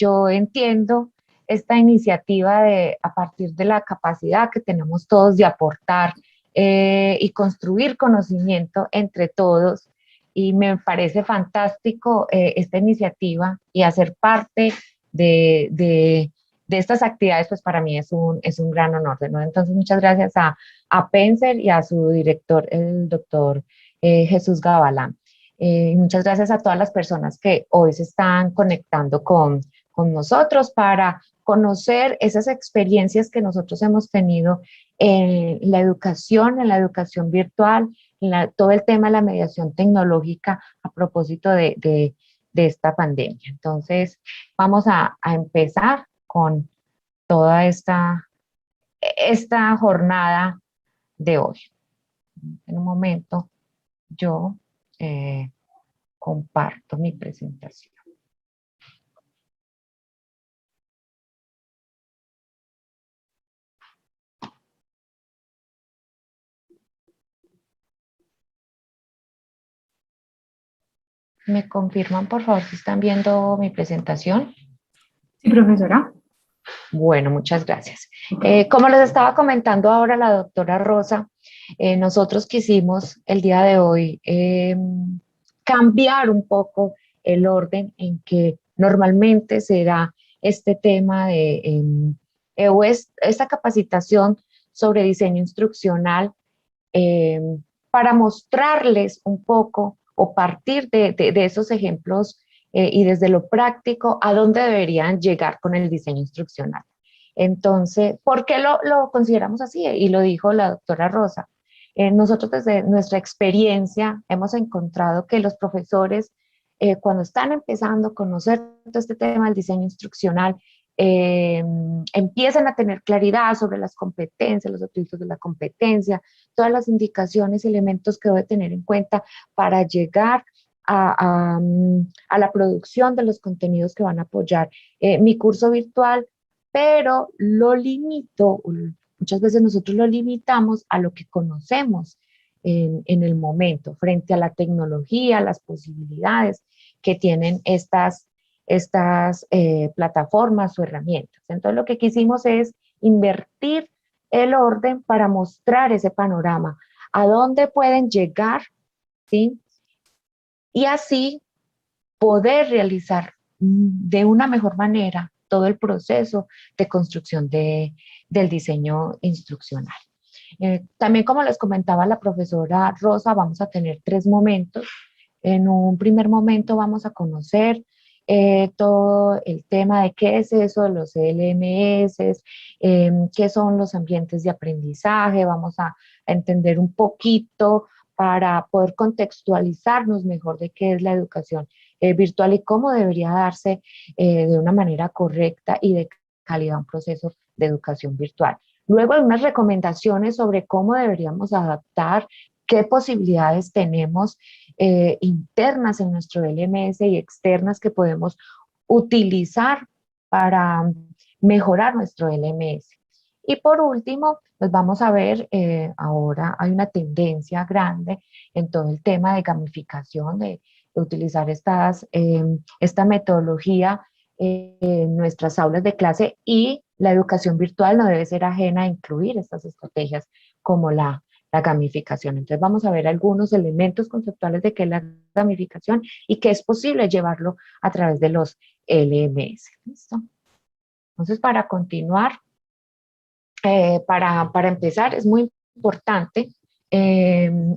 yo entiendo esta iniciativa de, a partir de la capacidad que tenemos todos de aportar y construir conocimiento entre todos, y me parece fantástico esta iniciativa y hacer parte de estas actividades, pues para mí es un gran honor, ¿no? Entonces, muchas gracias a Penser y a su director, el doctor Jesús Gabalán. Muchas gracias a todas las personas que hoy se están conectando con nosotros para conocer esas experiencias que nosotros hemos tenido en la educación virtual, todo el tema de la mediación tecnológica a propósito de esta pandemia. Entonces, vamos a empezar con toda esta jornada de hoy. En un momento, yo comparto mi presentación. ¿Me confirman, por favor, si están viendo mi presentación? Sí, profesora. Bueno, muchas gracias. Como les estaba comentando ahora la doctora Rosa, nosotros quisimos el día de hoy cambiar un poco el orden en que normalmente será este tema de esta capacitación sobre diseño instruccional eh, para mostrarles un poco o partir de esos ejemplos y desde lo práctico a dónde deberían llegar con el diseño instruccional. Entonces, ¿por qué lo consideramos así? Y lo dijo la doctora Rosa. Nosotros desde nuestra experiencia hemos encontrado que los profesores, cuando están empezando a conocer todo este tema del diseño instruccional, empiezan a tener claridad sobre las competencias, los atributos de la competencia, todas las indicaciones y elementos que debe tener en cuenta para llegar a la producción de los contenidos que van a apoyar mi curso virtual, pero lo limito, muchas veces nosotros lo limitamos a lo que conocemos en el momento, frente a la tecnología, las posibilidades que tienen estas plataformas o herramientas. Entonces lo que quisimos es invertir el orden para mostrar ese panorama, a dónde pueden llegar, ¿sí? Y así poder realizar de una mejor manera todo el proceso de construcción del diseño instruccional. También, como les comentaba la profesora Rosa, vamos a tener 3 momentos. En un primer momento vamos a conocer todo el tema de qué es eso de los LMS, qué son los ambientes de aprendizaje, vamos a entender un poquito para poder contextualizarnos mejor de qué es la educación virtual y cómo debería darse de una manera correcta y de calidad un proceso de educación virtual. Luego hay unas recomendaciones sobre cómo deberíamos adaptar, qué posibilidades tenemos internas en nuestro LMS y externas que podemos utilizar para mejorar nuestro LMS. Y por último, pues vamos a ver, ahora hay una tendencia grande en todo el tema de gamificación, de utilizar esta metodología en nuestras aulas de clase, y la educación virtual no debe ser ajena a incluir estas estrategias como la gamificación. Entonces vamos a ver algunos elementos conceptuales de qué es la gamificación y que es posible llevarlo a través de los LMS. ¿Listo? Entonces, para continuar, para empezar, es muy importante,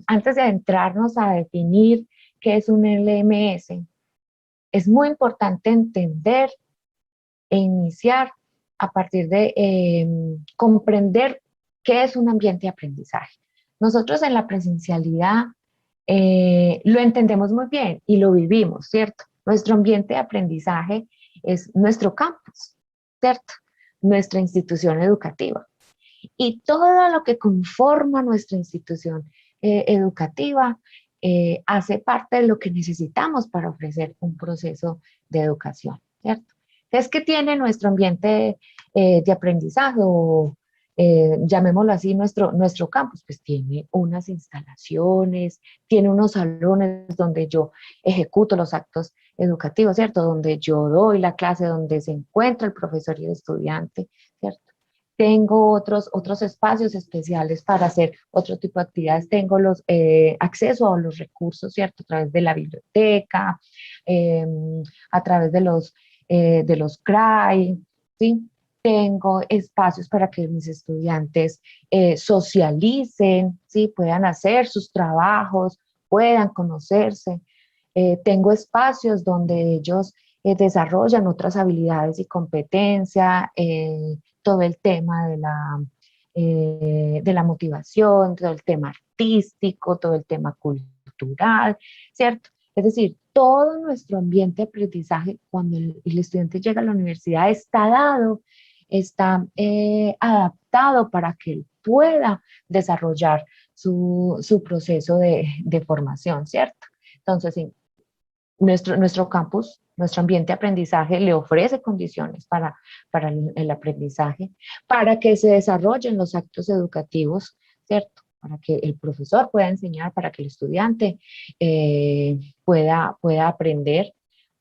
antes de adentrarnos a definir qué es un LMS, es muy importante entender e iniciar a partir de comprender qué es un ambiente de aprendizaje. Nosotros en la presencialidad lo entendemos muy bien y lo vivimos, ¿cierto? Nuestro ambiente de aprendizaje es nuestro campus, ¿cierto? Nuestra institución educativa. Y todo lo que conforma nuestra institución educativa hace parte de lo que necesitamos para ofrecer un proceso de educación, ¿cierto? Es que tiene nuestro ambiente de aprendizaje o llamémoslo así, nuestro campus, pues tiene unas instalaciones, tiene unos salones donde yo ejecuto los actos educativos, ¿cierto? Donde yo doy la clase, donde se encuentra el profesor y el estudiante, ¿cierto? Tengo otros espacios especiales para hacer otro tipo de actividades. Tengo acceso a los recursos, ¿cierto? A través de la biblioteca, eh, a través de los CRAI, ¿sí? Tengo espacios para que mis estudiantes socialicen, ¿sí? Puedan hacer sus trabajos, puedan conocerse. Tengo espacios donde ellos desarrollan otras habilidades y competencia, todo el tema de la motivación, todo el tema artístico, todo el tema cultural, ¿cierto? Es decir, todo nuestro ambiente de aprendizaje cuando el estudiante llega a la universidad está dado, está adaptado para que él pueda desarrollar su proceso de formación, ¿cierto? Entonces, sí, nuestro campus, nuestro ambiente de aprendizaje le ofrece condiciones para el aprendizaje, para que se desarrollen los actos educativos, ¿cierto? Para que el profesor pueda enseñar, para que el estudiante pueda aprender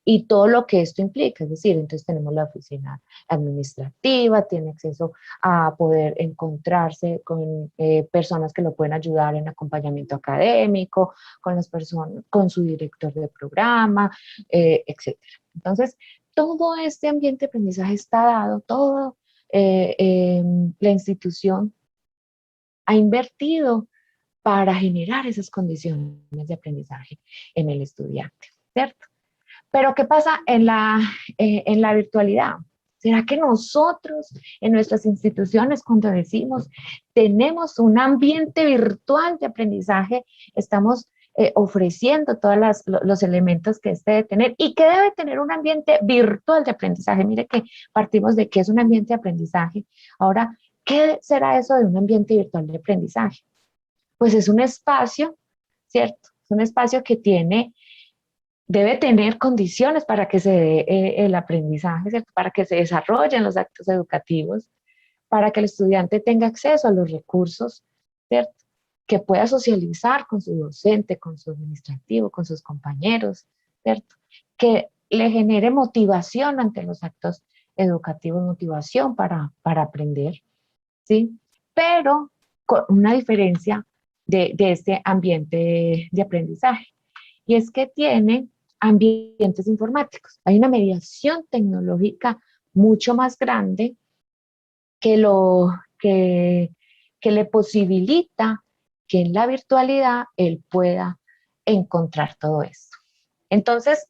y todo lo que esto implica. Es decir, entonces tenemos la oficina administrativa, tiene acceso a poder encontrarse con personas que lo pueden ayudar en acompañamiento académico, con las personas, con su director de programa, etcétera. Entonces, todo este ambiente de aprendizaje está dado, todo la institución ha invertido para generar esas condiciones de aprendizaje en el estudiante, ¿cierto? Pero ¿qué pasa en la virtualidad? ¿Será que nosotros en nuestras instituciones, cuando decimos tenemos un ambiente virtual de aprendizaje, estamos ofreciendo todos los elementos que este debe tener y que debe tener un ambiente virtual de aprendizaje? Mire que partimos de que es un ambiente de aprendizaje. Ahora, ¿qué será eso de un ambiente virtual de aprendizaje? Pues es un espacio, ¿cierto? Es un espacio que debe tener condiciones para que se dé el aprendizaje, ¿cierto? Para que se desarrollen los actos educativos, para que el estudiante tenga acceso a los recursos, ¿cierto? Que pueda socializar con su docente, con su administrativo, con sus compañeros, ¿cierto? Que le genere motivación ante los actos educativos, motivación para aprender, ¿sí? Pero con una diferencia de este ambiente de aprendizaje, y es que tiene ambientes informáticos. Hay una mediación tecnológica mucho más grande que, lo, que le posibilita que en la virtualidad él pueda encontrar todo esto. Entonces,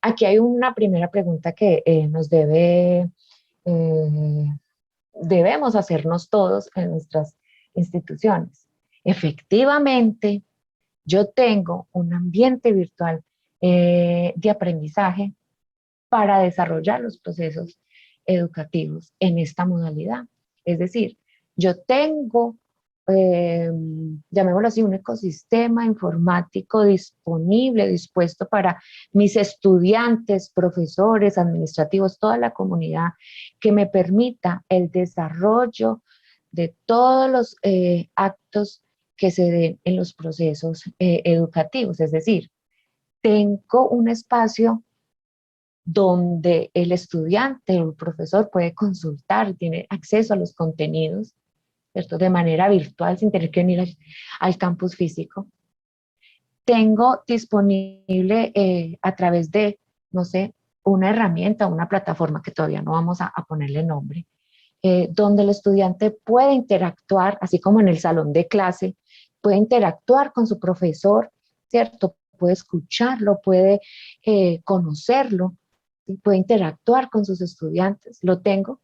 aquí hay una primera pregunta que debemos hacernos todos en nuestras instituciones. Efectivamente, yo tengo un ambiente virtual de aprendizaje para desarrollar los procesos educativos en esta modalidad. Es decir, yo tengo, llamémoslo así, un ecosistema informático disponible, dispuesto para mis estudiantes, profesores, administrativos, toda la comunidad, que me permita el desarrollo de todos los actos que se den en los procesos educativos. Es decir, tengo un espacio donde el estudiante o el profesor puede consultar, tiene acceso a los contenidos, ¿cierto? De manera virtual, sin tener que venir al campus físico. Tengo disponible a través de, no sé, una herramienta, una plataforma que todavía no vamos a ponerle nombre, donde el estudiante puede interactuar, así como en el salón de clase, puede interactuar con su profesor, ¿cierto? Puede escucharlo, puede conocerlo, ¿sí? Puede interactuar con sus estudiantes. Lo tengo.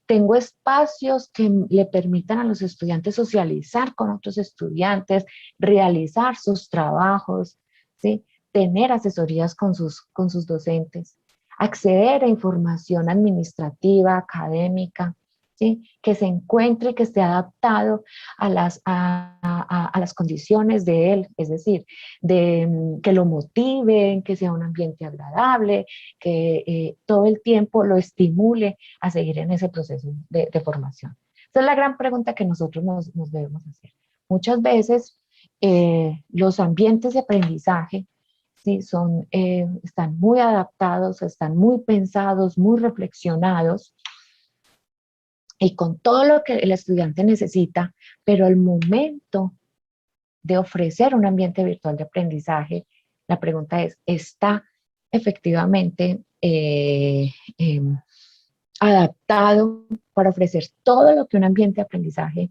Tengo espacios que le permitan a los estudiantes socializar con otros estudiantes, realizar sus trabajos, ¿sí? Tener asesorías con sus docentes, acceder a información administrativa, académica, ¿sí? Que se encuentre y que esté adaptado a las condiciones de él, es decir, que lo motiven, que sea un ambiente agradable, que todo el tiempo lo estimule a seguir en ese proceso de formación. Esa es la gran pregunta que nosotros nos debemos hacer. Muchas veces los ambientes de aprendizaje, ¿sí? Están muy adaptados, están muy pensados, muy reflexionados y con todo lo que el estudiante necesita, pero al momento de ofrecer un ambiente virtual de aprendizaje, la pregunta es, ¿está efectivamente adaptado para ofrecer todo lo que un ambiente de aprendizaje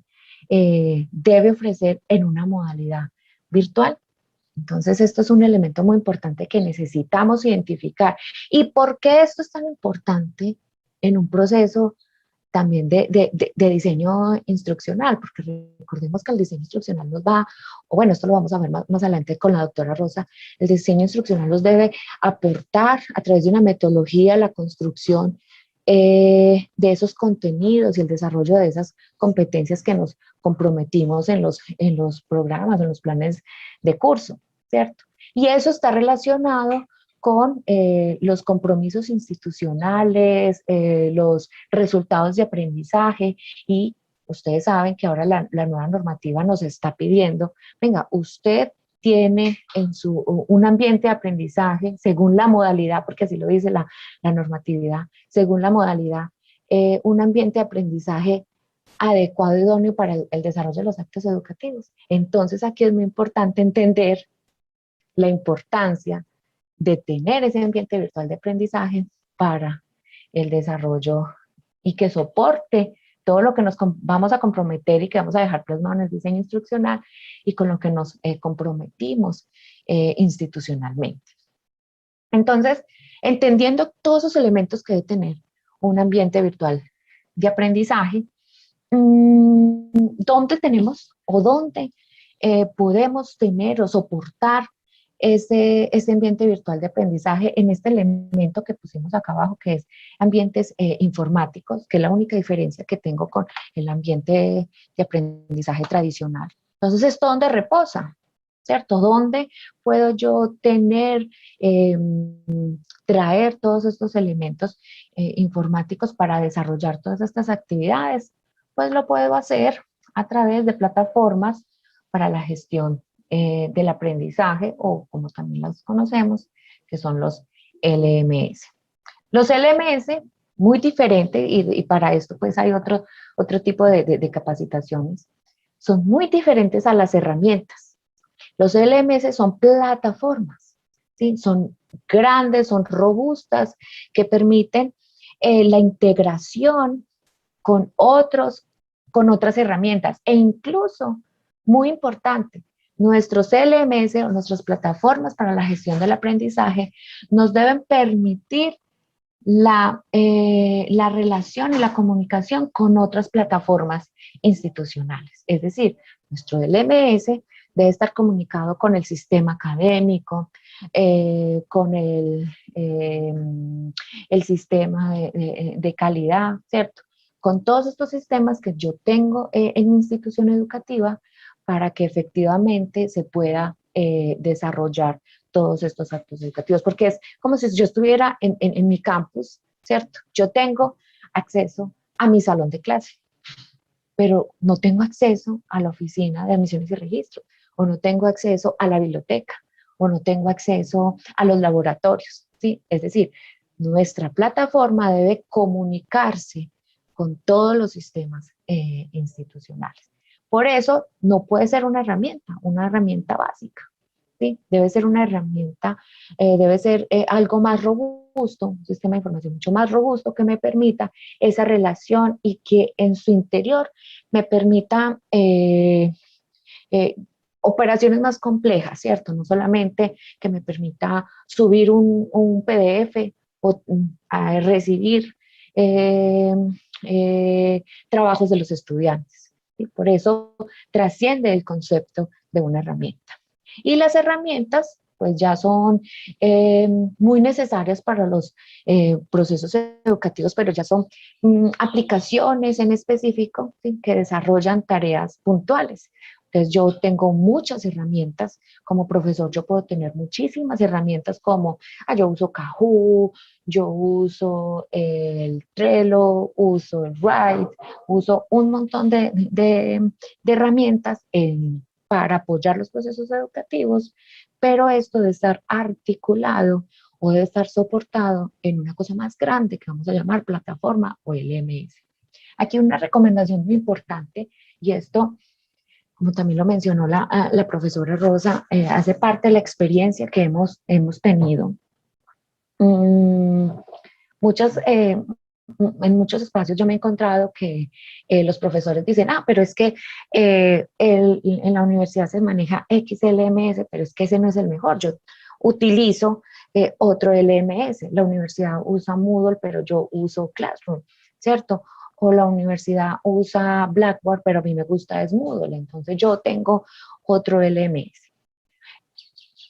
debe ofrecer en una modalidad virtual? Entonces, esto es un elemento muy importante que necesitamos identificar. ¿Y por qué esto es tan importante en un proceso también de diseño instruccional? Porque recordemos que el diseño instruccional nos va, o bueno, esto lo vamos a ver más adelante con la doctora Rosa, el diseño instruccional nos debe aportar a través de una metodología la construcción de esos contenidos y el desarrollo de esas competencias que nos comprometimos en los programas, en los planes de curso, ¿cierto? Y eso está relacionado con los compromisos institucionales, los resultados de aprendizaje y ustedes saben que ahora la nueva normativa nos está pidiendo, venga, usted tiene un ambiente de aprendizaje según la modalidad, porque así lo dice la normatividad, según la modalidad, un ambiente de aprendizaje adecuado y idóneo para el desarrollo de los actos educativos. Entonces aquí es muy importante entender la importancia de tener ese ambiente virtual de aprendizaje para el desarrollo y que soporte todo lo que nos vamos a comprometer y que vamos a dejar plasmado en el diseño instruccional y con lo que nos comprometimos institucionalmente. Entonces, entendiendo todos esos elementos que debe tener un ambiente virtual de aprendizaje, ¿dónde tenemos o dónde podemos tener o soportar ese ambiente virtual de aprendizaje en este elemento que pusimos acá abajo, que es ambientes informáticos, que es la única diferencia que tengo con el ambiente de aprendizaje tradicional? Entonces, ¿esto dónde reposa? ¿Cierto? ¿Dónde puedo yo tener, traer todos estos elementos informáticos para desarrollar todas estas actividades? Pues lo puedo hacer a través de plataformas para la gestión del aprendizaje o como también las conocemos, que son los LMS. Los LMS, muy diferente, y para esto pues hay otro tipo de capacitaciones, son muy diferentes a las herramientas. Los LMS son plataformas, ¿sí? Son grandes, son robustas, que permiten la integración con otras herramientas e incluso, muy importante, nuestros LMS o nuestras plataformas para la gestión del aprendizaje nos deben permitir la relación y la comunicación con otras plataformas institucionales. Es decir, nuestro LMS debe estar comunicado con el sistema académico, con el sistema de calidad, ¿cierto? Con todos estos sistemas que yo tengo en mi institución educativa para que efectivamente se pueda desarrollar todos estos actos educativos, porque es como si yo estuviera en mi campus, ¿cierto? Yo tengo acceso a mi salón de clase, pero no tengo acceso a la oficina de admisiones y registro, o no tengo acceso a la biblioteca, o no tengo acceso a los laboratorios, ¿sí? Es decir, nuestra plataforma debe comunicarse con todos los sistemas institucionales. Por eso no puede ser una herramienta básica, ¿sí? Debe ser una herramienta, debe ser algo más robusto, un sistema de información mucho más robusto que me permita esa relación y que en su interior me permita operaciones más complejas, ¿cierto? No solamente que me permita subir un PDF o recibir eh, trabajos de los estudiantes. Y por eso trasciende el concepto de una herramienta. Y las herramientas, pues ya son muy necesarias para los procesos educativos, pero ya son aplicaciones en específico, ¿sí? Que desarrollan tareas puntuales. Entonces yo tengo muchas herramientas, como profesor yo puedo tener muchísimas herramientas como, yo uso Kahoot, yo uso el Trello, uso el Write, uso un montón de herramientas para apoyar los procesos educativos, pero esto de estar articulado o debe estar soportado en una cosa más grande que vamos a llamar plataforma o LMS. Aquí una recomendación muy importante, y esto, como también lo mencionó la profesora Rosa, hace parte de la experiencia que hemos tenido. Mm, muchas, en muchos espacios yo me he encontrado que los profesores dicen, pero es que en la universidad se maneja XLMS, pero es que ese no es el mejor. Yo utilizo otro LMS. La universidad usa Moodle, pero yo uso Classroom, ¿cierto? O la universidad usa Blackboard, pero a mí me gusta es Moodle. Entonces yo tengo otro LMS.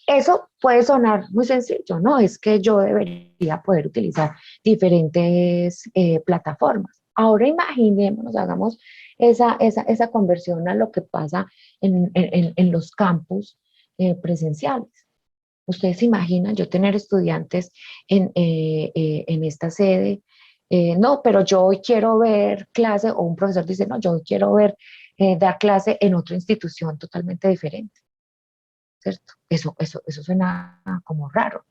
Eso puede sonar muy sencillo, ¿no? Es que yo debería poder utilizar diferentes plataformas. Ahora imaginémonos, hagamos esa conversión a lo que pasa en los campus presenciales. Ustedes se imaginan yo tener estudiantes en esta sede, no, pero yo hoy quiero ver clase, o un profesor dice, no, yo hoy quiero dar clase en otra institución totalmente diferente. ¿Cierto? Eso suena como raro.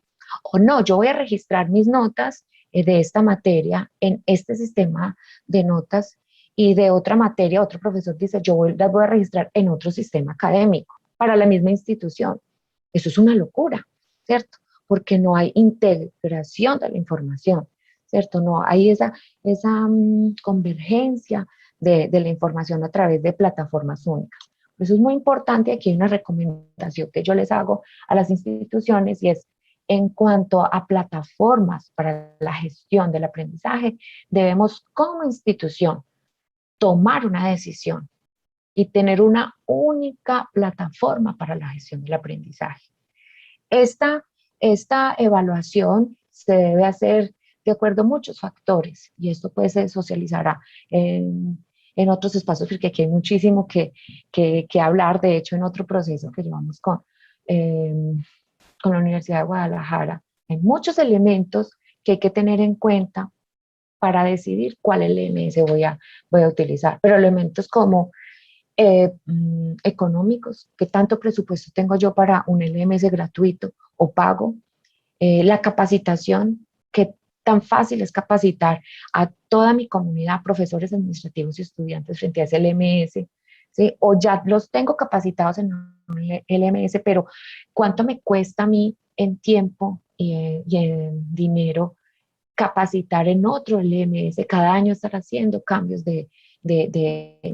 O no, yo voy a registrar mis notas de esta materia en este sistema de notas, y de otra materia, otro profesor dice, las voy a registrar en otro sistema académico para la misma institución. Eso es una locura, ¿cierto? Porque no hay integración de la información, ¿cierto? No hay esa convergencia de la información a través de plataformas únicas. Eso es muy importante. Aquí hay una recomendación que yo les hago a las instituciones, y es en cuanto a plataformas para la gestión del aprendizaje, debemos como institución tomar una decisión y tener una única plataforma para la gestión del aprendizaje. Esta evaluación se debe hacer de acuerdo a muchos factores, y esto pues se socializará en otros espacios, porque aquí hay muchísimo que hablar. De hecho, en otro proceso que llevamos con la Universidad de Guadalajara, hay muchos elementos que hay que tener en cuenta para decidir cuál LMS voy a utilizar, pero elementos como económicos, qué tanto presupuesto tengo yo para un LMS gratuito o pago, la capacitación, qué tan fácil es capacitar a toda mi comunidad, profesores administrativos y estudiantes frente a ese LMS, ¿sí? O ya los tengo capacitados en un LMS, pero ¿cuánto me cuesta a mí en tiempo y en dinero capacitar en otro LMS? Cada año estar haciendo cambios de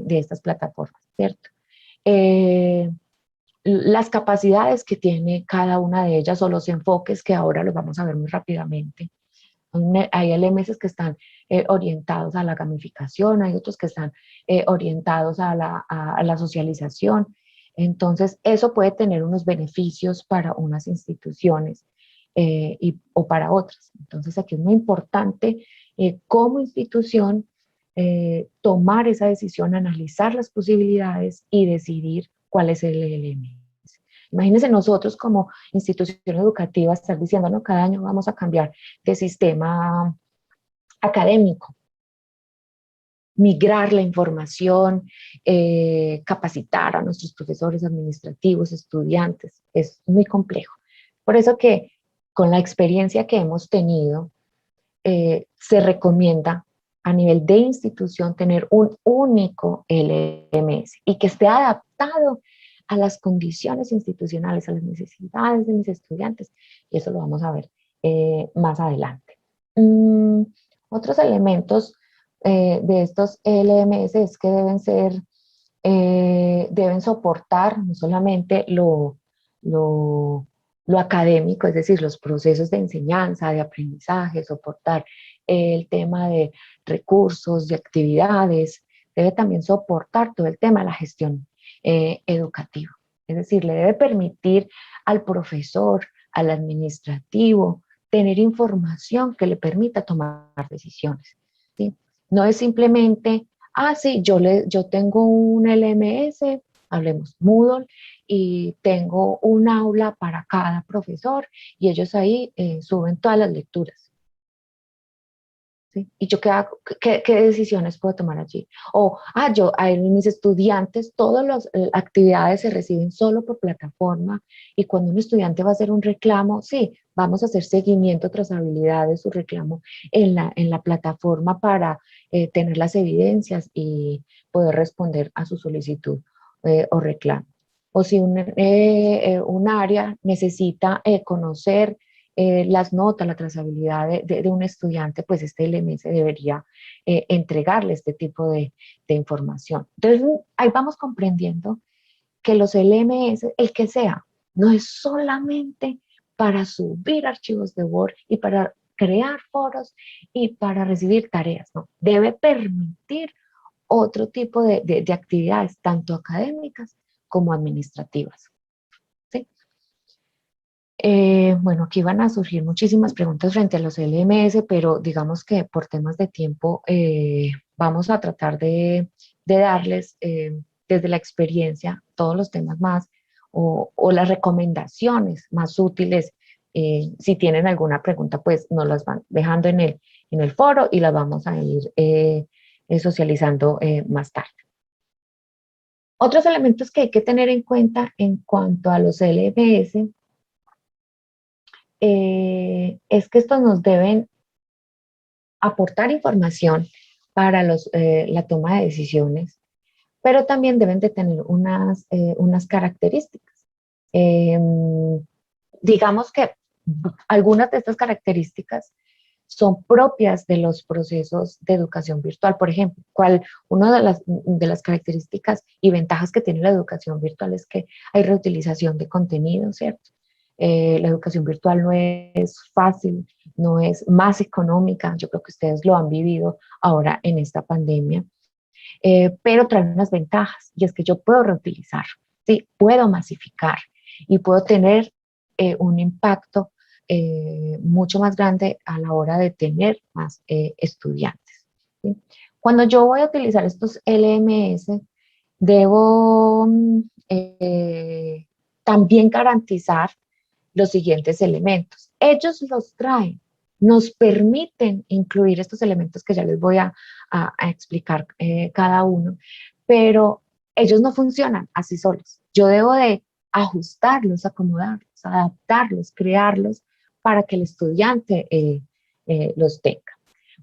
estas plataformas, ¿cierto? Las capacidades que tiene cada una de ellas, o los enfoques, que ahora los vamos a ver muy rápidamente. Hay LMS que están orientados a la gamificación, hay otros que están orientados a la socialización. Entonces, eso puede tener unos beneficios para unas instituciones o para otras. Entonces, aquí es muy importante como institución tomar esa decisión, analizar las posibilidades y decidir cuál es el LMS. Imagínense nosotros como institución educativa estar diciendo, no, cada año vamos a cambiar de sistema académico, migrar la información, capacitar a nuestros profesores administrativos, estudiantes. Es muy complejo. Por eso que con la experiencia que hemos tenido, se recomienda a nivel de institución tener un único LMS y que esté adaptado a las condiciones institucionales, a las necesidades de mis estudiantes, y eso lo vamos a ver más adelante. Otros elementos de estos LMS es que deben soportar no solamente lo académico, es decir, los procesos de enseñanza, de aprendizaje, soportar el tema de recursos, de actividades, debe también soportar todo el tema de la gestión educativa. Es decir, le debe permitir al profesor, al administrativo, tener información que le permita tomar decisiones, ¿sí? No es simplemente, sí, yo tengo un LMS, hablemos Moodle, y tengo un aula para cada profesor y ellos ahí suben todas las lecturas. ¿Sí? ¿Y yo qué hago? ¿Qué decisiones puedo tomar allí? O, mis estudiantes, todas las actividades se reciben solo por plataforma y cuando un estudiante va a hacer un reclamo, sí, vamos a hacer seguimiento, trazabilidad de su reclamo en la plataforma para tener las evidencias y poder responder a su solicitud o reclamo. O si un área necesita conocer las notas, la trazabilidad de un estudiante, pues este LMS debería entregarle este tipo de información. Entonces, ahí vamos comprendiendo que los LMS, el que sea, no es solamente para subir archivos de Word y para crear foros y para recibir tareas, no, debe permitir otro tipo de actividades, tanto académicas como administrativas. ¿Sí? Bueno, aquí van a surgir muchísimas preguntas frente a los LMS, pero digamos que por temas de tiempo vamos a tratar de darles desde la experiencia todos los temas más o las recomendaciones más útiles. Si tienen alguna pregunta, pues nos las van dejando en el foro y las vamos a ir socializando más tarde. Otros elementos que hay que tener en cuenta en cuanto a los LMS es que estos nos deben aportar información para la toma de decisiones, pero también deben de tener unas características. Eh, digamos que algunas de estas características son propias de los procesos de educación virtual. Por ejemplo, una de las características y ventajas que tiene la educación virtual es que hay reutilización de contenido, ¿cierto? La educación virtual no es fácil, no es más económica, yo creo que ustedes lo han vivido ahora en esta pandemia, pero trae unas ventajas y es que yo puedo reutilizar, ¿sí? Puedo masificar y puedo tener un impacto mucho más grande a la hora de tener más estudiantes. ¿Sí? Cuando yo voy a utilizar estos LMS, debo también garantizar los siguientes elementos. Ellos los traen, nos permiten incluir estos elementos que ya les voy a explicar cada uno, pero ellos no funcionan así solos. Yo debo de ajustarlos, acomodarlos, adaptarlos, crearlos para que el estudiante los tenga.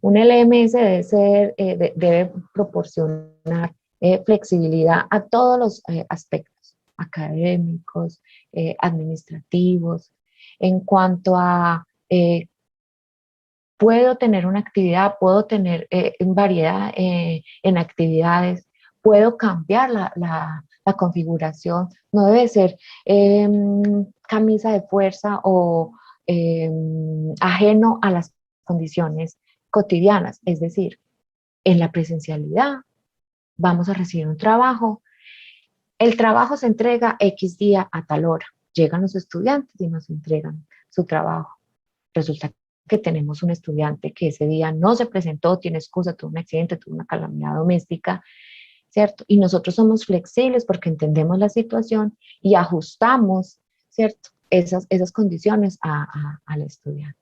Un LMS debe proporcionar flexibilidad a todos los aspectos académicos, administrativos, en cuanto a puedo tener una actividad, puedo tener variedad en actividades, puedo cambiar la configuración, no debe ser camisa de fuerza o ajeno a las condiciones cotidianas, es decir, en la presencialidad vamos a recibir un trabajo, el trabajo se entrega X día a tal hora, llegan los estudiantes y nos entregan su trabajo. Resulta que tenemos un estudiante que ese día no se presentó, tiene excusa, tuvo un accidente, tuvo una calamidad doméstica, ¿cierto? Y nosotros somos flexibles porque entendemos la situación y ajustamos, ¿cierto? Esas condiciones al estudiante.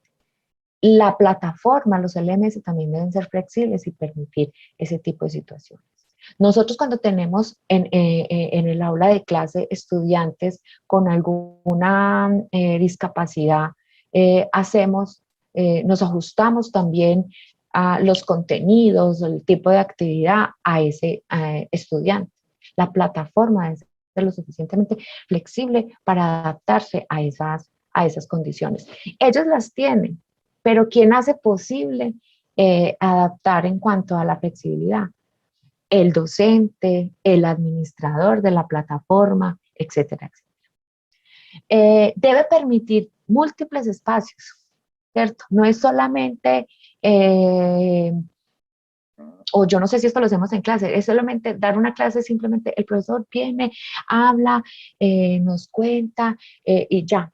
La plataforma, los LMS también deben ser flexibles y permitir ese tipo de situaciones. Nosotros cuando tenemos en el aula de clase estudiantes con alguna discapacidad, nos ajustamos también a los contenidos, el tipo de actividad a ese estudiante. La plataforma debe ser lo suficientemente flexible para adaptarse a esas condiciones. Ellos las tienen, pero ¿quién hace posible adaptar en cuanto a la flexibilidad? El docente, el administrador de la plataforma, etcétera, etcétera. Debe permitir múltiples espacios, ¿cierto? No es solamente, o yo no sé si esto lo hacemos en clase, es solamente dar una clase, simplemente el profesor viene, habla, nos cuenta y ya,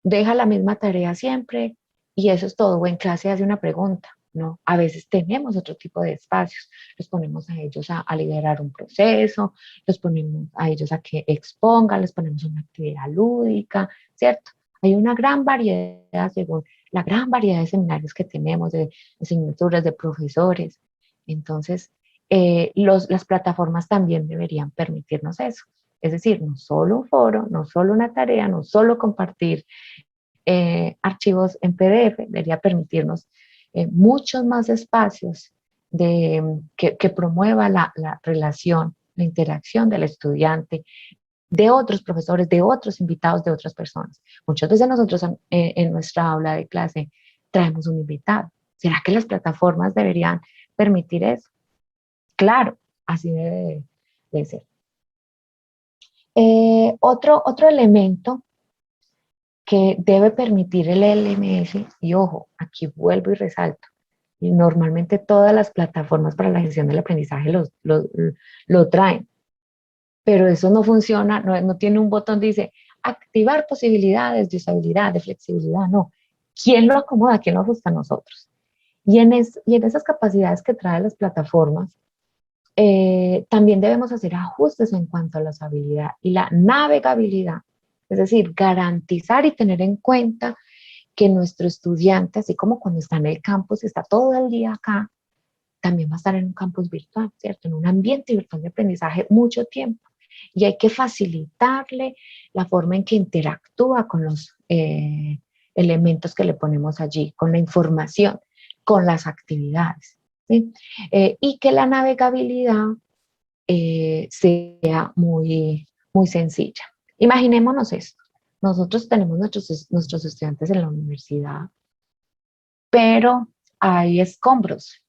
deja la misma tarea siempre y eso es todo. O en clase hace una pregunta, ¿no? A veces tenemos otro tipo de espacios, los ponemos a ellos a liderar un proceso, los ponemos a ellos a que expongan, les ponemos una actividad lúdica, ¿cierto? Hay una gran variedad, según la gran variedad de seminarios que tenemos, de asignaturas, de profesores. Entonces, las plataformas también deberían permitirnos eso. Es decir, no solo un foro, no solo una tarea, no solo compartir archivos en PDF, debería permitirnos muchos más espacios que promueva la relación, la interacción del estudiante, de otros profesores, de otros invitados, de otras personas. Muchas veces nosotros en nuestra aula de clase traemos un invitado. ¿Será que las plataformas deberían permitir eso? Claro, así debe de ser. Otro elemento que debe permitir el LMS, y ojo, aquí vuelvo y resalto, y normalmente todas las plataformas para la gestión del aprendizaje lo traen, pero eso no funciona, no tiene un botón que dice activar posibilidades de usabilidad, de flexibilidad, no. ¿Quién lo acomoda? ¿Quién lo ajusta a nosotros? Y en esas capacidades que traen las plataformas, también debemos hacer ajustes en cuanto a la usabilidad y la navegabilidad. Es decir, garantizar y tener en cuenta que nuestro estudiante, así como cuando está en el campus, está todo el día acá, también va a estar en un campus virtual, ¿cierto? En un ambiente virtual de aprendizaje mucho tiempo. Y hay que facilitarle la forma en que interactúa con los elementos que le ponemos allí, con la información, con las actividades. ¿Sí? Y que la navegabilidad sea muy sencilla. Imaginémonos esto. Nosotros tenemos nuestros estudiantes en la universidad, pero hay escombros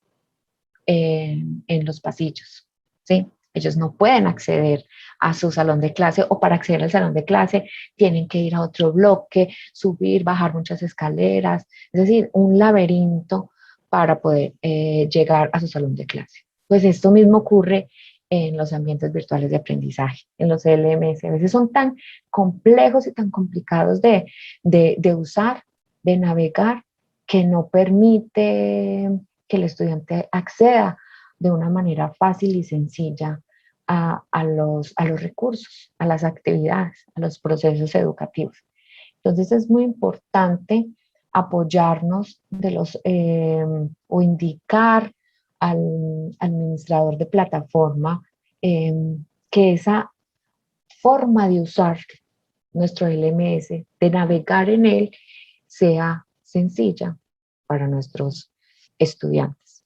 en los pasillos, ¿sí? Ellos no pueden acceder a su salón de clase o para acceder al salón de clase tienen que ir a otro bloque, subir, bajar muchas escaleras, es decir, un laberinto para poder llegar a su salón de clase. Pues esto mismo ocurre en los ambientes virtuales de aprendizaje, en los LMS. A veces son tan complejos y tan complicados de usar, de navegar, que no permite que el estudiante acceda de una manera fácil y sencilla a los recursos, a las actividades, a los procesos educativos. Entonces es muy importante apoyarnos o indicar al administrador de plataforma eh, que esa forma de usar nuestro LMS, de navegar en él, sea sencilla para nuestros estudiantes.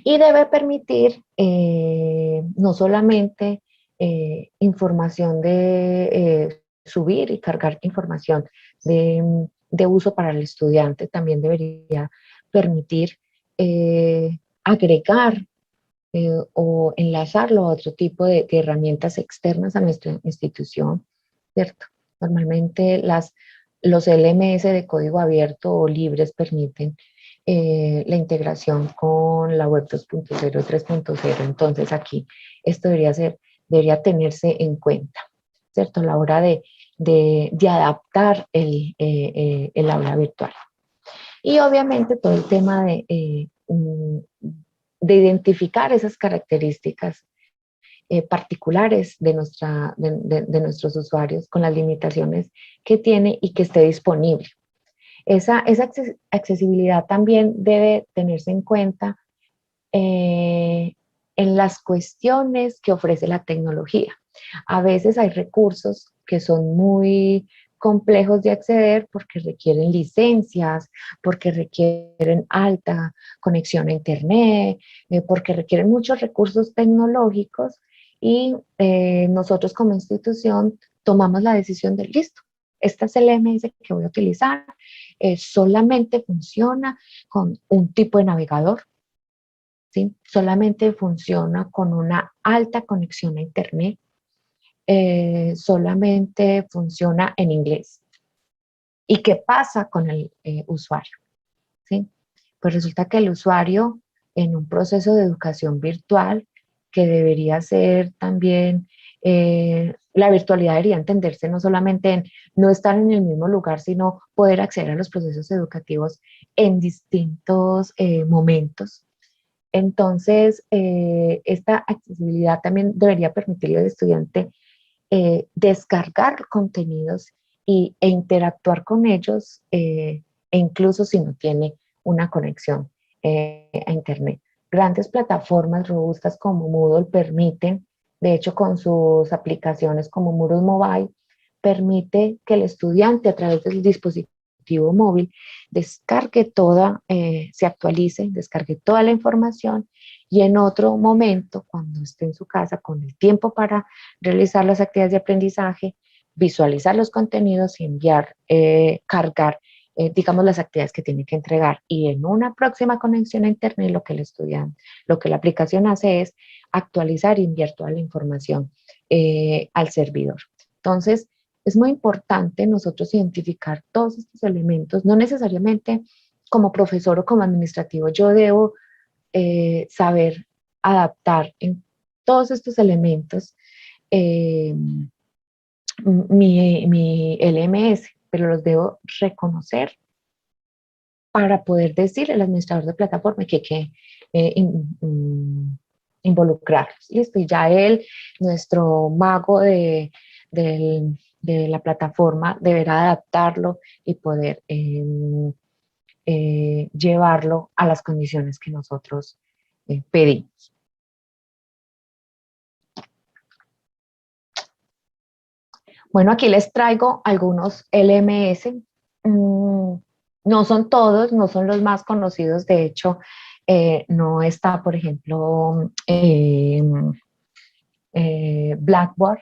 Y debe permitir no solamente información subir y cargar información de uso para el estudiante, también debería permitir agregar o enlazarlo a otro tipo de herramientas externas a nuestra institución, ¿cierto? Normalmente los LMS de código abierto o libres permiten la integración con la web 2.0 y 3.0. Entonces aquí esto debería tenerse en cuenta, ¿cierto? A la hora de adaptar el aula virtual. Y obviamente todo el tema de identificar esas características particulares de nuestros usuarios con las limitaciones que tiene y que esté disponible. Esa accesibilidad también debe tenerse en cuenta en las cuestiones que ofrece la tecnología. A veces hay recursos que son muy complejos de acceder porque requieren licencias, porque requieren alta conexión a Internet, porque requieren muchos recursos tecnológicos y nosotros como institución tomamos la decisión de listo. Esta es el LMS que voy a utilizar, solamente funciona con un tipo de navegador, ¿sí? Solamente funciona con una alta conexión a Internet, solamente funciona en inglés. ¿Y qué pasa con el usuario? ¿Sí? Pues resulta que el usuario en un proceso de educación virtual, que debería ser también La virtualidad debería entenderse no solamente en no estar en el mismo lugar, sino poder acceder a los procesos educativos en distintos momentos. Entonces, esta accesibilidad también debería permitirle al estudiante descargar contenidos e interactuar con ellos, e incluso si no tiene una conexión a Internet. Grandes plataformas robustas como Moodle permiten, de hecho con sus aplicaciones como Moodle Mobile, permite que el estudiante a través del dispositivo móvil descargue toda, se actualice, descargue toda la información y en otro momento, cuando esté en su casa con el tiempo para realizar las actividades de aprendizaje, visualizar los contenidos y enviar, cargar, digamos, las actividades que tiene que entregar. Y en una próxima conexión a Internet, lo que el estudiante, lo que la aplicación hace es actualizar y enviar toda la información al servidor. Entonces, es muy importante nosotros identificar todos estos elementos, no necesariamente como profesor o como administrativo, yo debo saber adaptar en todos estos elementos eh, mi LMS, pero los debo reconocer para poder decirle al administrador de plataforma que hay que involucrarlos. Listo, y ya él, nuestro mago de la plataforma, deberá adaptarlo y poder llevarlo a las condiciones que nosotros pedimos. Bueno, aquí les traigo algunos LMS. No son todos, no son los más conocidos. De hecho, no está, por ejemplo, Blackboard.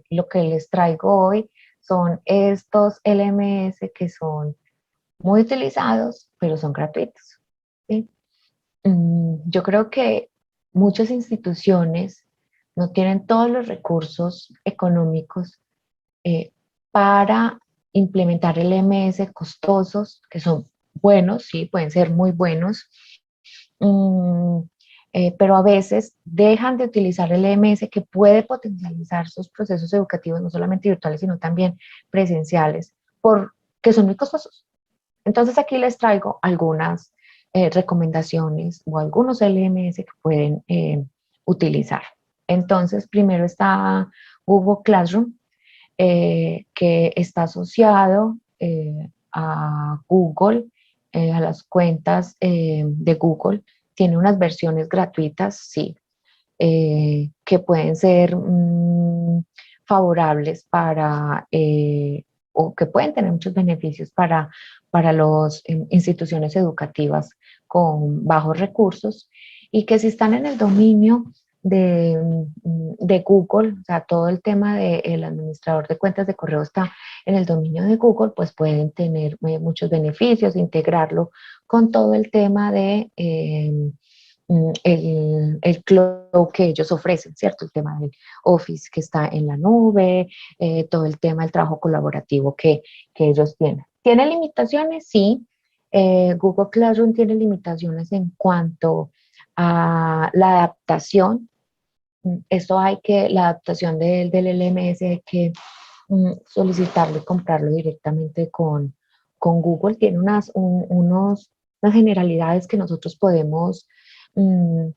Lo que les traigo hoy son estos LMS que son muy utilizados, pero son gratuitos. ¿Sí? Yo creo que muchas instituciones no tienen todos los recursos económicos eh, para implementar LMS costosos, que son buenos, sí, pueden ser muy buenos, mm, pero a veces dejan de utilizar el LMS que puede potencializar sus procesos educativos, no solamente virtuales, sino también presenciales, porque son muy costosos. Entonces aquí les traigo algunas recomendaciones o algunos LMS que pueden utilizar. Entonces, primero está Google Classroom, que está asociado a Google, a las cuentas de Google. Tiene unas versiones gratuitas, sí, que pueden ser favorables para, o que pueden tener muchos beneficios para las instituciones educativas con bajos recursos y que si están en el dominio de Google, o sea, todo el tema del administrador de cuentas de correo está en el dominio de Google, pues pueden tener muchos beneficios, integrarlo con todo el tema de el cloud que ellos ofrecen, ¿cierto? El tema del Office que está en la nube, todo el tema del trabajo colaborativo que ellos tienen. ¿Tiene limitaciones? Sí. Google Classroom tiene limitaciones en cuanto a la adaptación. Esto hay que, la adaptación del LMS hay que solicitarlo y comprarlo directamente con Google. Tiene unas generalidades que nosotros podemos mm,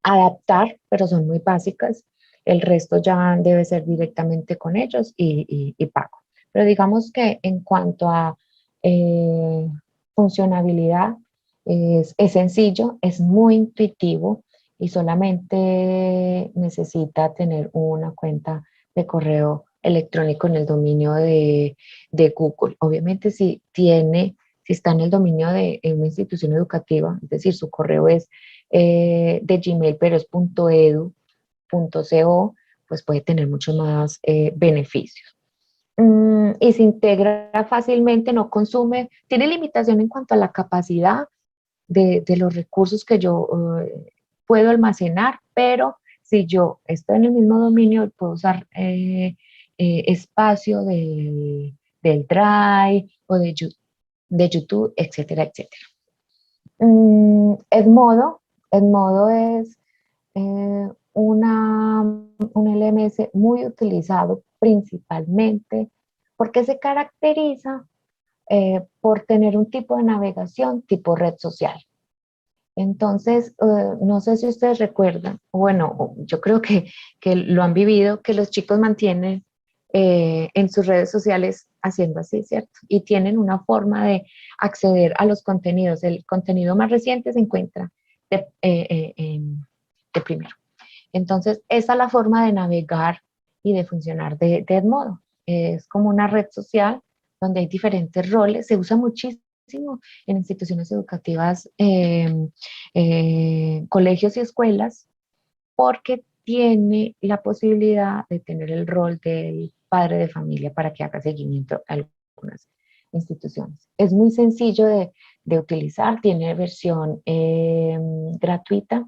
adaptar, pero son muy básicas. El resto ya debe ser directamente con ellos y pago. Pero digamos que en cuanto a eh, funcionabilidad, es sencillo, es muy intuitivo y solamente necesita tener una cuenta de correo electrónico en el dominio de Google. Obviamente si está en el dominio de una institución educativa, es decir, su correo es de Gmail, pero es .edu.co, pues puede tener muchos más beneficios. Y se integra fácilmente, no consume, tiene limitación en cuanto a la capacidad de los recursos que yo puedo almacenar, pero si yo estoy en el mismo dominio, puedo usar espacio del Drive o de YouTube, etcétera, etcétera. Edmodo es eh, un LMS muy utilizado principalmente porque se caracteriza por tener un tipo de navegación tipo red social. Entonces, no sé si ustedes recuerdan, bueno, yo creo que lo han vivido, que los chicos mantienen en sus redes sociales haciendo así, ¿cierto? Y tienen una forma de acceder a los contenidos. El contenido más reciente se encuentra de primero. Entonces, esa es la forma de navegar y de funcionar de Edmodo. Es como una red social donde hay diferentes roles, se usa muchísimo en instituciones educativas, colegios y escuelas, porque tiene la posibilidad de tener el rol del padre de familia para que haga seguimiento a algunas instituciones. Es muy sencillo de utilizar, tiene versión gratuita.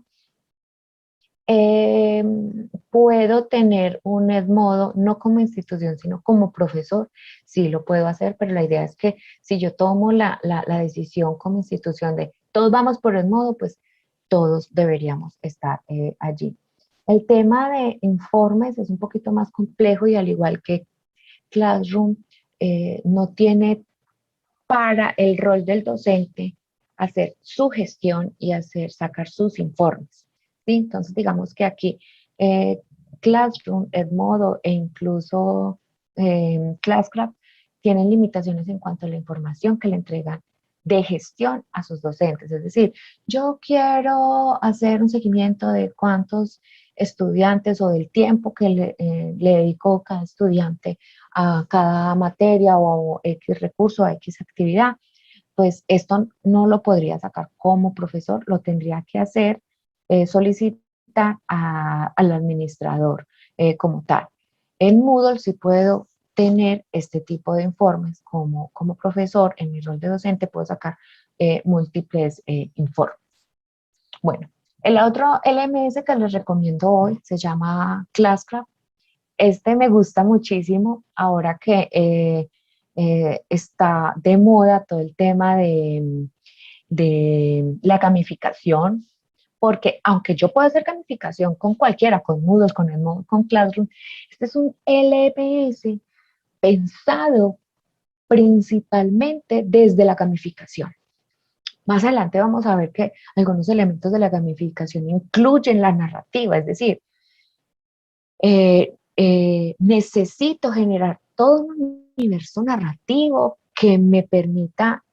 Eh, Puedo tener un Edmodo no como institución, sino como profesor, sí lo puedo hacer, pero la idea es que si yo tomo la decisión como institución de todos vamos por Edmodo, pues todos deberíamos estar allí. El tema de informes es un poquito más complejo y al igual que Classroom, no tiene para el rol del docente hacer su gestión y sacar sus informes. ¿Sí? Entonces, digamos que aquí Classroom, Edmodo e incluso Classcraft tienen limitaciones en cuanto a la información que le entregan de gestión a sus docentes. Es decir, yo quiero hacer un seguimiento de cuántos estudiantes o del tiempo que le dedicó cada estudiante a cada materia o a X recurso, a X actividad, pues esto no lo podría sacar como profesor, lo tendría que hacer, solicitar al administrador como tal. En Moodle sí puedo tener este tipo de informes como profesor, en mi rol de docente puedo sacar múltiples informes. Bueno, el otro LMS que les recomiendo hoy se llama Classcraft. Este me gusta muchísimo ahora que está de moda todo el tema de la gamificación, porque aunque yo puedo hacer gamificación con cualquiera, con Moodle, con Edmodo, con Classroom, este es un LMS pensado principalmente desde la gamificación. Más adelante vamos a ver que algunos elementos de la gamificación incluyen la narrativa, es decir, necesito generar todo un universo narrativo que me permita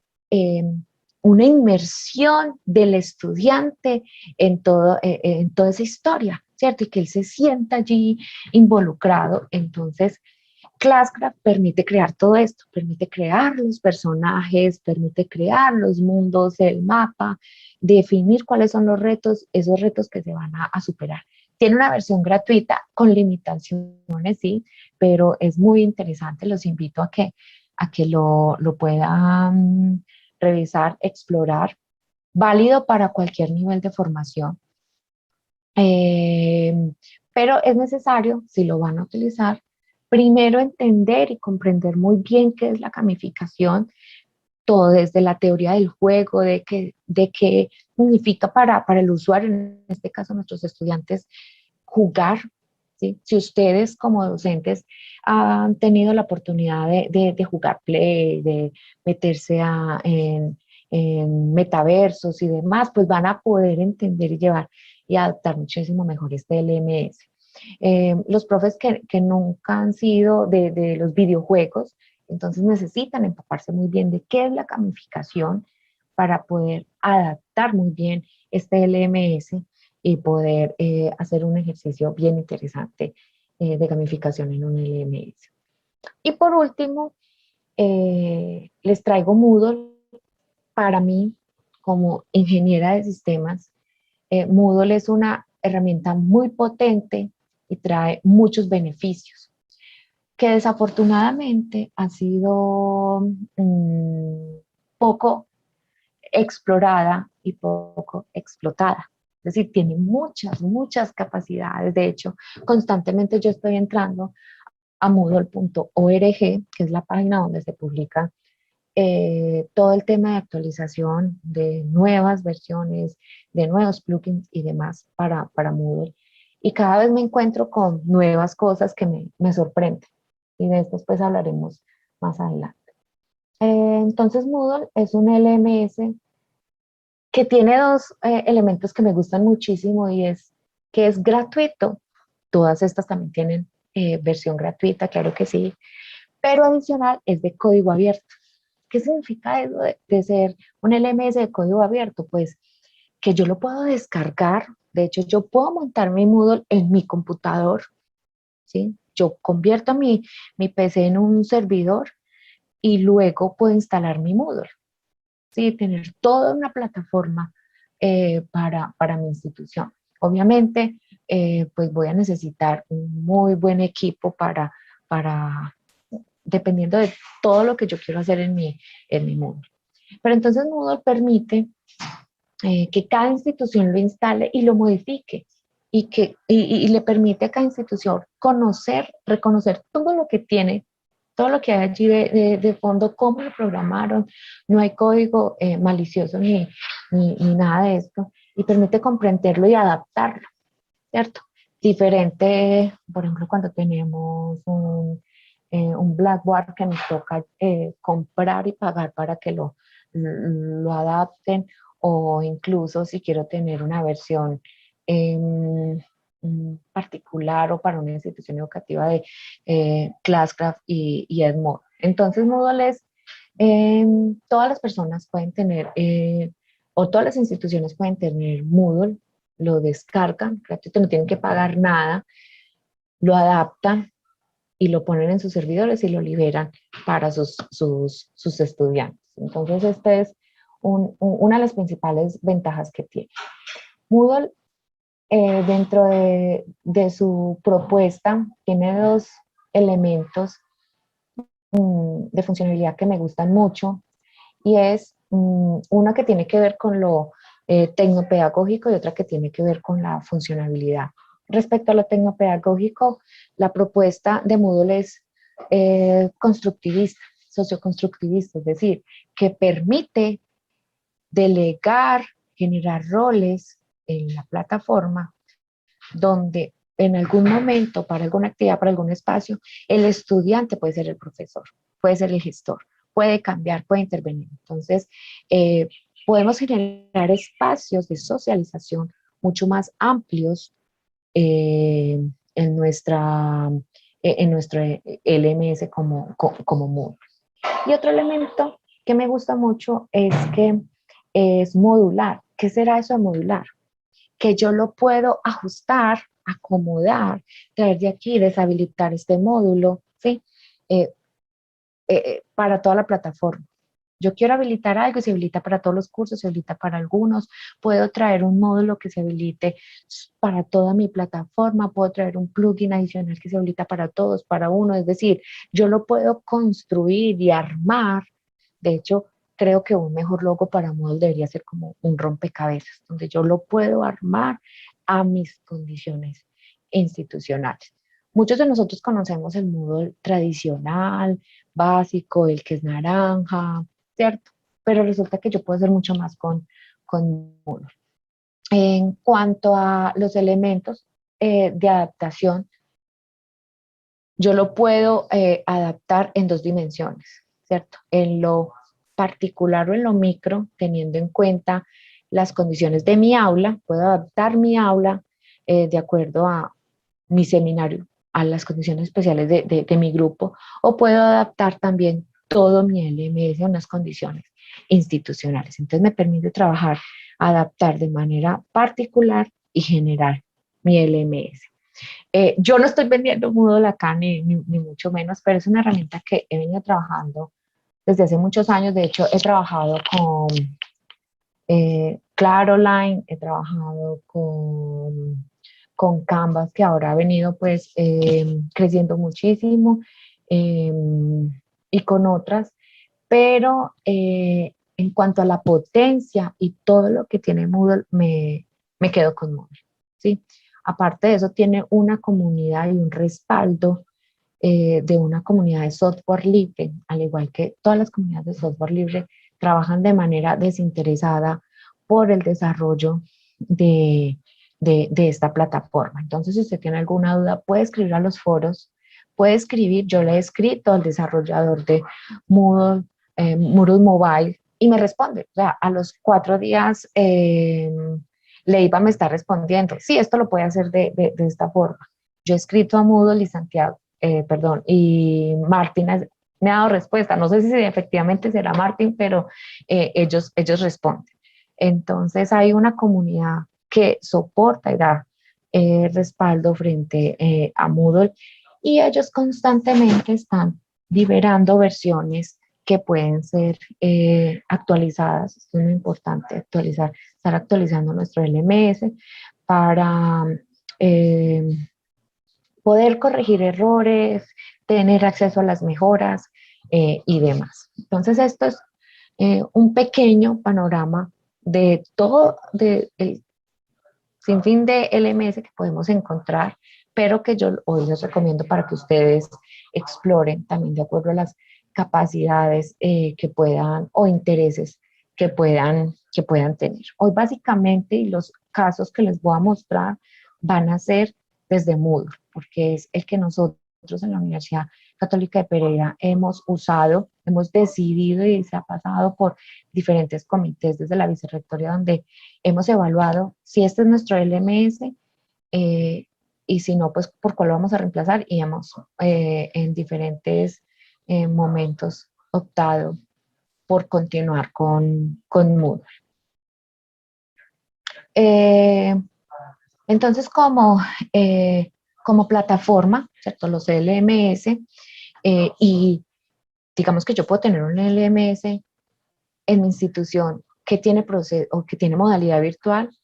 una inmersión del estudiante en toda esa historia, ¿cierto? Y que él se sienta allí involucrado. Entonces, Classcraft permite crear todo esto, permite crear los personajes, permite crear los mundos, el mapa, definir cuáles son los retos, esos retos que se van a superar. Tiene una versión gratuita con limitaciones, sí, pero es muy interesante. Los invito a que lo puedan revisar, explorar. Válido para cualquier nivel de formación. Eh, pero es necesario, si lo van a utilizar, primero entender y comprender muy bien qué es la gamificación, todo desde la teoría del juego, de qué significa para el usuario, en este caso nuestros estudiantes, jugar. ¿Sí? Si ustedes como docentes han tenido la oportunidad de jugar Play, de meterse en metaversos y demás, pues van a poder entender y llevar y adaptar muchísimo mejor este LMS. Los profes que nunca han sido de los videojuegos, entonces necesitan empaparse muy bien de qué es la gamificación para poder adaptar muy bien este LMS y poder hacer un ejercicio bien interesante de gamificación en un LMS. Y por último, les traigo Moodle. Para mí, como ingeniera de sistemas, Moodle es una herramienta muy potente y trae muchos beneficios, que desafortunadamente ha sido poco explorada y poco explotada. Es decir, tiene muchas capacidades. De hecho, constantemente yo estoy entrando a moodle.org, que es la página donde se publica todo el tema de actualización de nuevas versiones, de nuevos plugins y demás para Moodle. y cada vez me encuentro con nuevas cosas que me sorprenden. Y de esto pues hablaremos más adelante. Entonces Moodle es un LMS que tiene dos elementos que me gustan muchísimo y es que es gratuito. Todas estas también tienen versión gratuita, claro que sí, pero adicional es de código abierto. ¿Qué significa eso de ser un LMS de código abierto? Pues que yo lo puedo descargar. De hecho, yo puedo montar mi Moodle en mi computador, ¿sí? Yo convierto mi PC en un servidor y luego puedo instalar mi Moodle, ¿sí? Tener toda una plataforma para mi institución. Obviamente, pues voy a necesitar un muy buen equipo para, dependiendo de todo lo que yo quiero hacer en mi Moodle. Pero entonces Moodle permite que cada institución lo instale y lo modifique y le permite a cada institución conocer, reconocer todo lo que tiene, todo lo que hay allí de fondo, cómo lo programaron, no hay código malicioso ni nada de esto, y permite comprenderlo y adaptarlo, ¿cierto? Diferente, por ejemplo, cuando tenemos un Blackboard que nos toca comprar y pagar para que lo adapten, o incluso si quiero tener una versión particular o para una institución educativa de Classcraft y Edmodo. Entonces Moodle es, todas las personas pueden tener, o todas las instituciones pueden tener Moodle, lo descargan, gratuito, no tienen que pagar nada, lo adaptan y lo ponen en sus servidores y lo liberan para sus estudiantes. Entonces, esta es una de las principales ventajas que tiene. Moodle, dentro de su propuesta, tiene dos elementos de funcionalidad que me gustan mucho, y es una que tiene que ver con lo tecnopedagógico y otra que tiene que ver con la funcionalidad. Respecto a lo tecnopedagógico, la propuesta de Moodle es constructivista, socioconstructivista, es decir, que permite delegar, generar roles en la plataforma donde en algún momento, para alguna actividad, para algún espacio, el estudiante puede ser el profesor, puede ser el gestor, puede cambiar, puede intervenir. Entonces, podemos generar espacios de socialización mucho más amplios en, en nuestro LMS como Moodle. Y otro elemento que me gusta mucho es que es modular. ¿Qué será eso de modular? Que yo lo puedo ajustar, acomodar, traer de aquí, deshabilitar este módulo, ¿sí? Eh, para toda la plataforma. Yo quiero habilitar algo y se habilita para todos los cursos, se habilita para algunos. Puedo traer un módulo que se habilite para toda mi plataforma. Puedo traer un plugin adicional que se habilita para todos, para uno. Es decir, yo lo puedo construir y armar. De hecho, creo que un mejor logo para Moodle debería ser como un rompecabezas, donde yo lo puedo armar a mis condiciones institucionales. Muchos de nosotros conocemos el Moodle tradicional, básico, el que es naranja, ¿cierto? Pero resulta que yo puedo hacer mucho más con Moodle. En cuanto a los elementos de adaptación, yo lo puedo adaptar en dos dimensiones, ¿cierto? En lo particular o en lo micro, teniendo en cuenta las condiciones de mi aula, puedo adaptar mi aula de acuerdo a mi seminario, a las condiciones especiales de mi grupo, o puedo adaptar también todo mi LMS a unas condiciones institucionales. Entonces me permite trabajar, adaptar de manera particular y general mi LMS. Yo no estoy vendiendo Moodle acá, ni mucho menos, pero es una herramienta que he venido trabajando desde hace muchos años. De hecho, he trabajado con Claroline, he trabajado con Canvas, que ahora ha venido pues creciendo muchísimo, eh, y con otras, pero en cuanto a la potencia y todo lo que tiene Moodle, me quedo con Moodle, ¿sí? Aparte de eso, tiene una comunidad y un respaldo de una comunidad de software libre, al igual que todas las comunidades de software libre, trabajan de manera desinteresada por el desarrollo de, de esta plataforma. Entonces, si usted tiene alguna duda, puede escribir a los foros, puede escribir, yo le he escrito al desarrollador de Moodle, Moodle Mobile, y me responde. O sea, a los 4 días Leiva me está respondiendo, sí, esto lo puede hacer de esta forma. Yo he escrito a Moodle y Santiago, perdón, y Martín me ha dado respuesta. No sé si efectivamente será Martín, pero ellos responden. Entonces hay una comunidad que soporta y da respaldo frente a Moodle, y ellos constantemente están liberando versiones que pueden ser actualizadas. Esto es muy importante, estar actualizando nuestro LMS para eh, poder corregir errores, tener acceso a las mejoras y demás. Entonces, esto es un pequeño panorama de todo el sinfín de LMS que podemos encontrar, pero que yo hoy les recomiendo para que ustedes exploren también de acuerdo a las capacidades que puedan o intereses que puedan tener. Hoy básicamente y los casos que les voy a mostrar van a ser desde Moodle, porque es el que nosotros en la Universidad Católica de Pereira hemos usado, hemos decidido y se ha pasado por diferentes comités desde la vicerrectoría donde hemos evaluado si este es nuestro LMS y si no, pues por cuál lo vamos a reemplazar, y hemos en diferentes momentos optado por continuar con Moodle. Eh, entonces, como plataforma, ¿cierto? Los LMS, y digamos que yo puedo tener un LMS en mi institución que tiene proceso o que tiene modalidad virtual,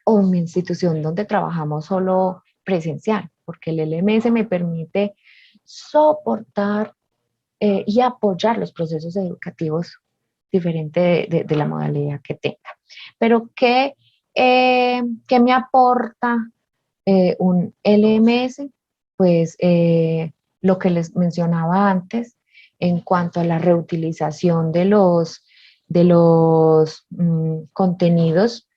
o en mi institución donde trabajamos solo presencial, porque el LMS me permite soportar y apoyar los procesos educativos diferentes de la modalidad que tenga. Pero ¿qué me aporta un LMS? Pues lo que les mencionaba antes en cuanto a la reutilización de los contenidos,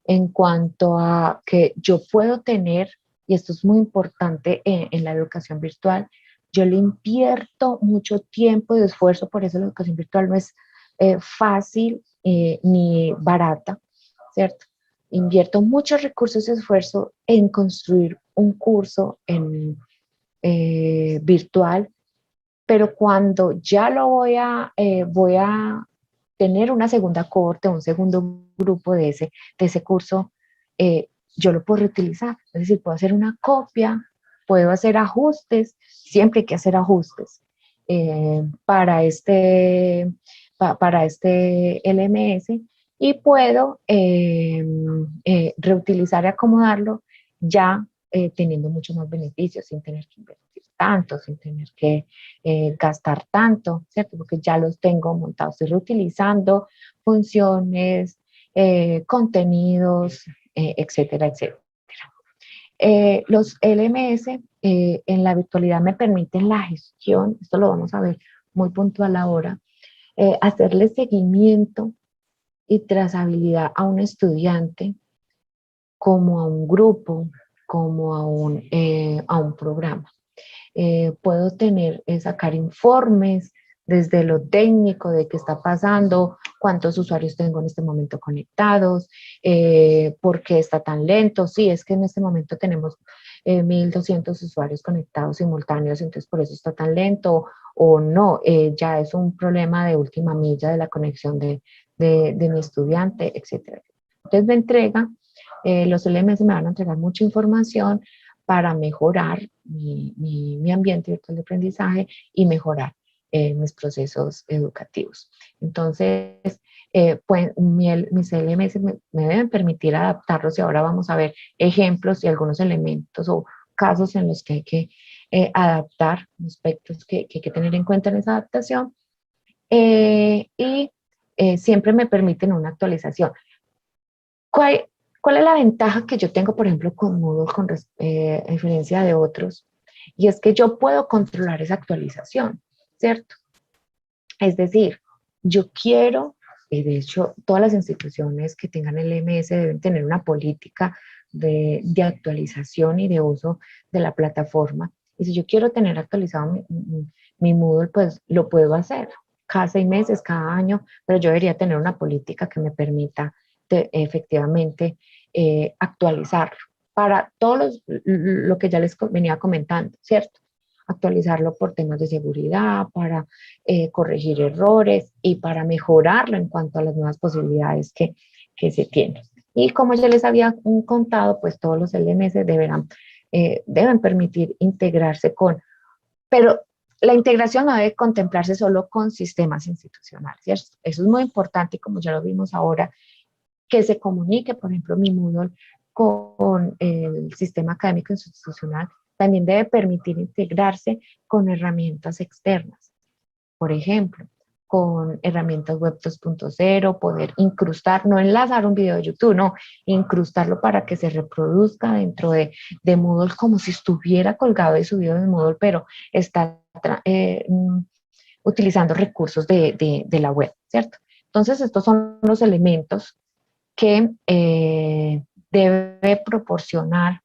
en cuanto a que yo puedo tener, y esto es muy importante en la educación virtual, yo le invierto mucho tiempo y esfuerzo, por eso la educación virtual no es fácil ni barata, ¿cierto? Invierto muchos recursos y esfuerzo en construir un curso virtual, pero cuando ya lo voy a tener una segunda cohorte, un segundo grupo de ese curso, yo lo puedo reutilizar. Es decir, puedo hacer una copia, puedo hacer ajustes, siempre hay que hacer ajustes para este LMS, y puedo reutilizar y acomodarlo ya teniendo muchos más beneficios, sin tener que invertir tanto, sin tener que gastar tanto, ¿cierto? Porque ya los tengo montados, estoy reutilizando funciones, contenidos, etcétera, etcétera. Los LMS en la virtualidad me permiten la gestión, esto lo vamos a ver muy puntual ahora, hacerle seguimiento y trazabilidad a un estudiante, como a un grupo, como a un programa. Puedo sacar informes desde lo técnico de qué está pasando, cuántos usuarios tengo en este momento conectados, por qué está tan lento. Sí, es que en este momento tenemos 1.200 usuarios conectados simultáneos, entonces por eso está tan lento, o no, ya es un problema de última milla de la conexión de mi estudiante, etcétera. Entonces me entrega, los LMS me van a entregar mucha información para mejorar mi ambiente virtual de aprendizaje y mejorar mis procesos educativos. Entonces, pues, mis LMS me deben permitir adaptarlos, y ahora vamos a ver ejemplos y algunos elementos o casos en los que hay que adaptar, aspectos que hay que tener en cuenta en esa adaptación, y siempre me permiten una actualización. ¿Cuál, ¿Cuál es la ventaja que yo tengo, por ejemplo, con Moodle a diferencia de otros? Y es que yo puedo controlar esa actualización, ¿cierto? Es decir, yo quiero, y de hecho todas las instituciones que tengan el MS deben tener una política de actualización y de uso de la plataforma. Y si yo quiero tener actualizado mi Moodle, pues lo puedo hacer cada 6 meses, cada año, pero yo debería tener una política que me permita efectivamente actualizarlo para todos lo que ya les venía comentando, ¿cierto? Actualizarlo por temas de seguridad, para corregir errores y para mejorarlo en cuanto a las nuevas posibilidades que se tienen. Y como ya les había contado, pues todos los LMS deben permitir integrarse pero la integración no debe contemplarse solo con sistemas institucionales, ¿cierto? Eso es muy importante y como ya lo vimos ahora, que se comunique, por ejemplo, mi Moodle con el sistema académico institucional, también debe permitir integrarse con herramientas externas. Por ejemplo, con herramientas web 2.0, poder incrustar, no enlazar un video de YouTube, no, incrustarlo para que se reproduzca dentro de Moodle como si estuviera colgado y subido en Moodle, pero está utilizando recursos de la web, ¿cierto? Entonces, estos son los elementos que debe proporcionar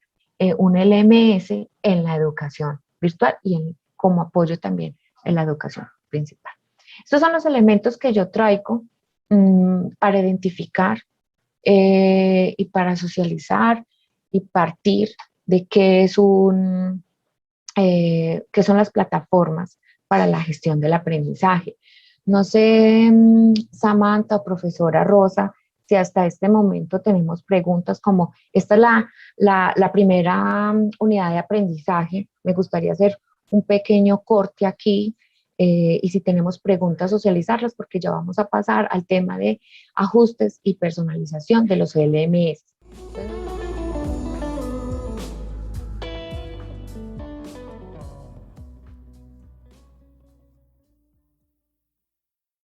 un LMS en la educación virtual y como apoyo también en la educación principal. Estos son los elementos que yo traigo para identificar y para socializar y partir de qué son las plataformas para la gestión del aprendizaje. No sé, Samantha o profesora Rosa, si hasta este momento tenemos preguntas como, esta es la primera unidad de aprendizaje, me gustaría hacer un pequeño corte aquí y si tenemos preguntas, socializarlas porque ya vamos a pasar al tema de ajustes y personalización de los LMS. Entonces,